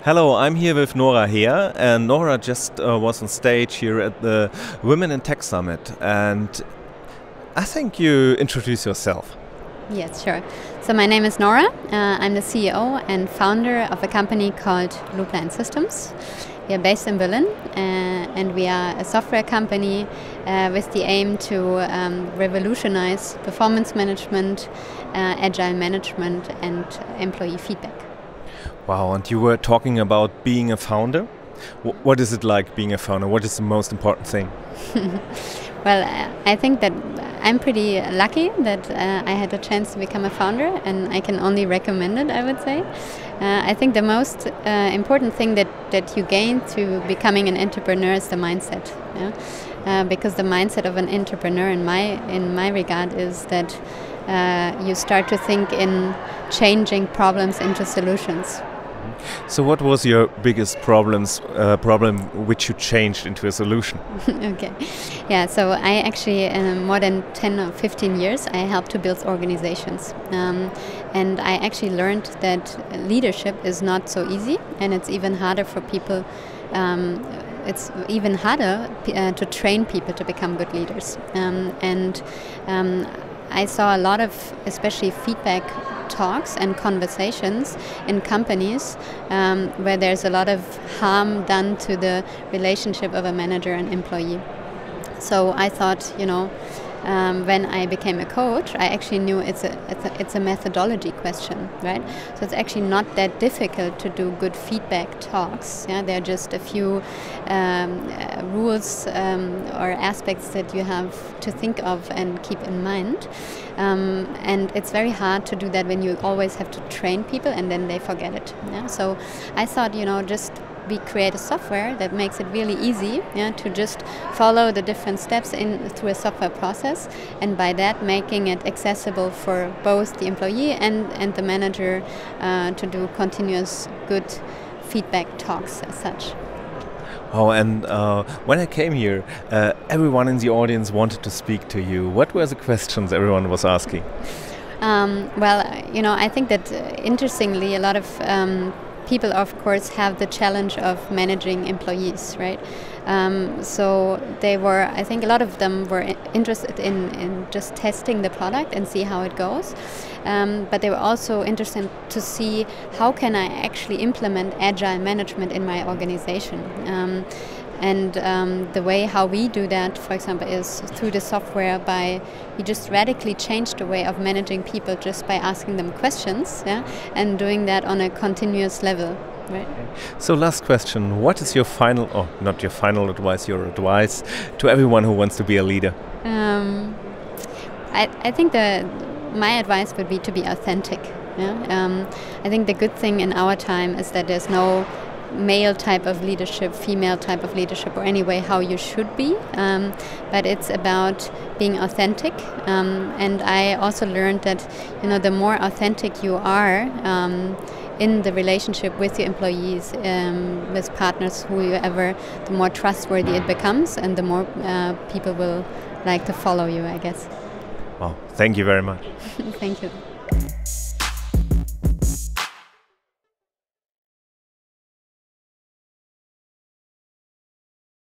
Hello, I'm here with Nora Heer, and Nora just was on stage here at the Women in Tech Summit, and I think you introduce yourself. Yes, sure. So my name is Nora. I'm the CEO and founder of a company called Loopline Systems. We are based in Berlin, and we are a software company with the aim to revolutionize performance management, agile management, and employee feedback. Wow, and you were talking about being a founder. What is it like being a founder? What is the most important thing? Well, I think that I'm pretty lucky that I had a chance to become a founder, and I can only recommend it, I would say. I think the most important thing that you gain through becoming an entrepreneur is the mindset. Yeah? Because the mindset of an entrepreneur, in my regard, is that you start to think in changing problems into solutions. So what was your biggest problem which you changed into a solution? Okay, yeah, so I actually, more than 10 or 15 years, I helped to build organizations. And I actually learned that leadership is not so easy, and it's even harder for people. It's even harder to train people to become good leaders. I saw a lot of, especially feedback talks and conversations in companies where there's a lot of harm done to the relationship of a manager and employee. So I thought, when I became a coach, I actually knew it's a methodology question, right? So it's actually not that difficult to do good feedback talks. Yeah, there are just a few rules or aspects that you have to think of and keep in mind. And it's very hard to do that when you always have to train people and then they forget it. Yeah? So I thought, we create a software that makes it really easy, to just follow the different steps through a software process, and by that making it accessible for both the employee and the manager to do continuous good feedback talks as such. Oh, and when I came here, everyone in the audience wanted to speak to you. What were the questions everyone was asking? Well, I think that interestingly, a lot of people, of course, have the challenge of managing employees, right? So I think a lot of them were interested in just testing the product and see how it goes. But they were also interested to see how can I actually implement agile management in my organization. And the way how we do that, for example, is through the software. We just radically changed the way of managing people just by asking them questions, and doing that on a continuous level. Right. So last question, what is your not your final advice, your advice to everyone who wants to be a leader? I think my advice would be to be authentic. Yeah? I think the good thing in our time is that there's no male type of leadership, female type of leadership, or any way how you should be, but it's about being authentic. And I also learned that the more authentic you are in the relationship with your employees, with partners, whoever, the more trustworthy it becomes, and the more people will like to follow you, I guess. Well, thank you very much. Thank you.